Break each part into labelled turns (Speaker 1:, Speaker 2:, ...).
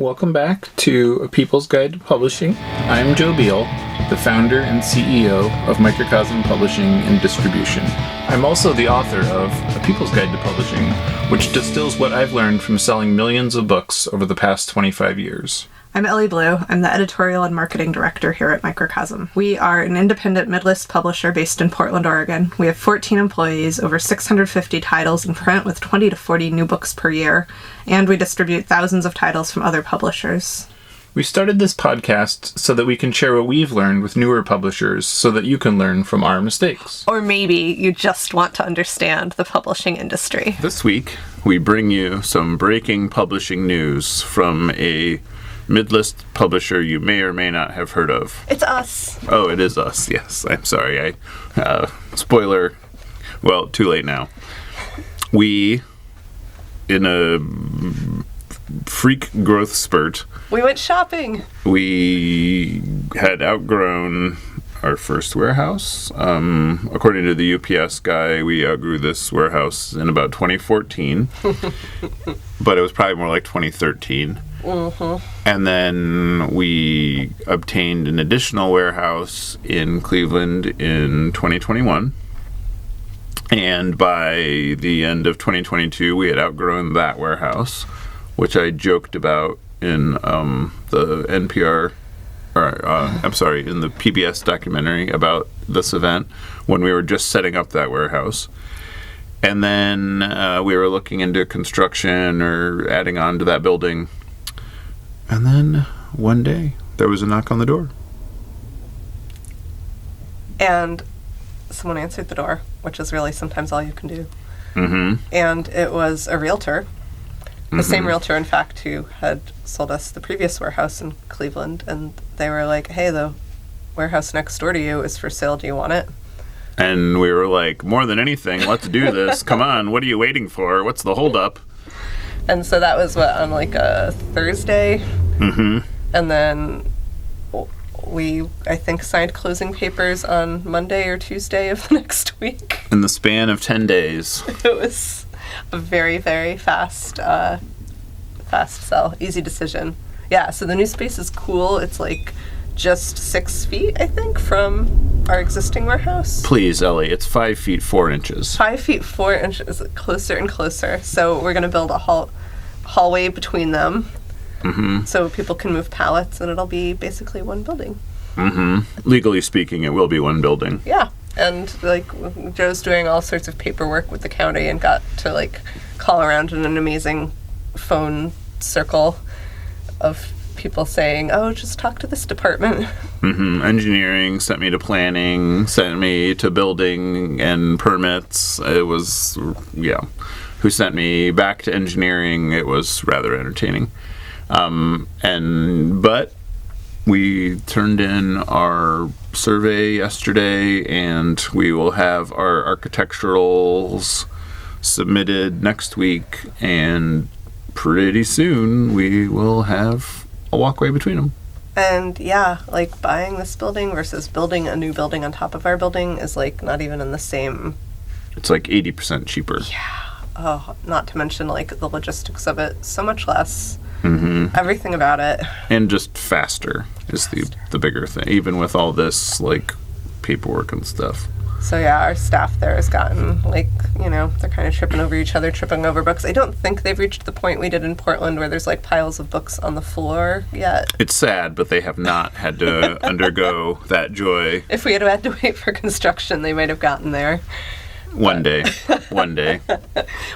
Speaker 1: Welcome back to A People's Guide to Publishing. I'm Joe Beal, the founder and CEO of Microcosm Publishing and Distribution. I'm also the author of A People's Guide to Publishing, which distills what I've learned from selling millions of books over the past 25 years.
Speaker 2: I'm Ellie Blue. I'm the editorial and marketing director here at Microcosm. We are an independent mid-list publisher based in Portland, Oregon. We have 14 employees, over 650 titles in print with 20 to 40 new books per year, and we distribute thousands of titles from other publishers.
Speaker 1: We started this podcast so that we can share what we've learned with newer publishers so that you can learn from our mistakes.
Speaker 2: Or maybe you just want to understand the publishing industry.
Speaker 3: This week, we bring you some breaking publishing news from a mid-list publisher you may or may not have heard of.
Speaker 2: It's us.
Speaker 3: Oh, it is us, yes. I'm sorry. Spoiler. Well, too late now. We, in a freak growth spurt,
Speaker 2: we went shopping.
Speaker 3: We had outgrown our first warehouse. According to the UPS guy, we outgrew this warehouse in about 2014. But it was probably more like 2013. Mm-hmm. And then we obtained an additional warehouse in Cleveland in 2021. And by the end of 2022, we had outgrown that warehouse, which I joked about in the NPR, in the PBS documentary about this event when we were just setting up that warehouse. And then we were looking into construction or adding on to that building. And then one day, there was a knock on the door.
Speaker 4: And someone answered the door, which is really sometimes all you can do.
Speaker 3: Mm-hmm.
Speaker 4: And it was a realtor. The same realtor, in fact, who had sold us the previous warehouse in Cleveland. And they were like, hey, the warehouse next door to you is for sale. Do you want it?
Speaker 3: And we were like, more than anything, let's do this. Come on, what are you waiting for? What's the holdup?
Speaker 4: And so that was, on like a Thursday?
Speaker 3: Mm-hmm.
Speaker 4: And then we, I think, signed closing papers on Monday or Tuesday of the next week.
Speaker 3: In the span of 10 days.
Speaker 4: It was a very, very fast sell. Easy decision. Yeah, so the new space is cool. It's like just 6 feet, I think, from our existing warehouse.
Speaker 3: Please, Ellie, it's 5 feet 4 inches.
Speaker 4: 5 feet 4 inches, closer and closer. So we're going to build a hallway between them.
Speaker 3: Mm-hmm.
Speaker 4: So people can move pallets, and it'll be basically one building.
Speaker 3: Mm-hmm. Legally speaking, it will be one building.
Speaker 4: Yeah. And, like, Joe's doing all sorts of paperwork with the county and got to, like, call around in an amazing phone circle of people saying, oh, just talk to this department.
Speaker 3: Mm-hmm. Engineering sent me to planning, sent me to building and permits. It was, who sent me back to engineering. It was rather entertaining. But we turned in our survey yesterday, and we will have our architecturals submitted next week, and pretty soon we will have a walkway between them.
Speaker 4: And yeah, like buying this building versus building a new building on top of our building is like not even in the same.
Speaker 3: It's like 80% cheaper.
Speaker 4: Yeah. Oh, not to mention like the logistics of it, so much less.
Speaker 3: Mm-hmm.
Speaker 4: Everything about it.
Speaker 3: And just faster is the bigger thing, even with all this like paperwork and stuff.
Speaker 4: So yeah, our staff there has gotten like, they're kind of tripping over each other, tripping over books. I don't think they've reached the point we did in Portland where there's like piles of books on the floor yet.
Speaker 3: It's sad, but they have not had to undergo that joy.
Speaker 4: If we had had to wait for construction, they might have gotten there.
Speaker 3: One day.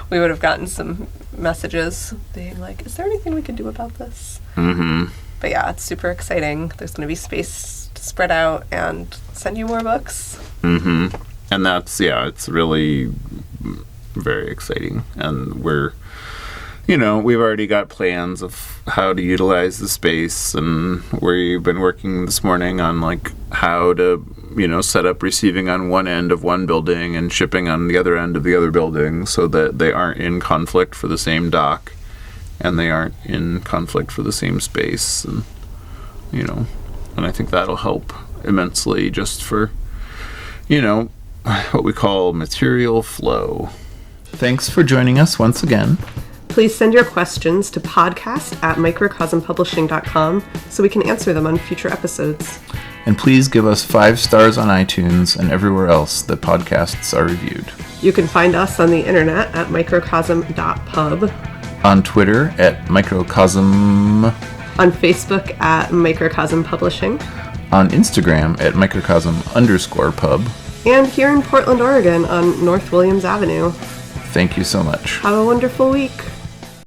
Speaker 4: We would have gotten some messages being like, is there anything we can do about this?
Speaker 3: Mm-hmm.
Speaker 4: But yeah, it's super exciting. There's going to be space to spread out and send you more books.
Speaker 3: Mm-hmm. And that's, it's really very exciting. And we're, we've already got plans of how to utilize the space, and we've been working this morning on like how to, set up receiving on one end of one building and shipping on the other end of the other building so that they aren't in conflict for the same dock and they aren't in conflict for the same space. And, and I think that'll help immensely just for, what we call material flow.
Speaker 1: Thanks for joining us once again.
Speaker 4: Please send your questions to podcast@microcosmpublishing.com so we can answer them on future episodes.
Speaker 1: And please give us 5 stars on iTunes and everywhere else that podcasts are reviewed.
Speaker 4: You can find us on the internet at microcosm.pub,
Speaker 1: On Twitter at Microcosm,
Speaker 4: on Facebook at Microcosm Publishing,
Speaker 1: on Instagram at Microcosm_pub.
Speaker 4: and here in Portland, Oregon on North Williams Avenue.
Speaker 1: Thank you so much.
Speaker 4: Have a wonderful week.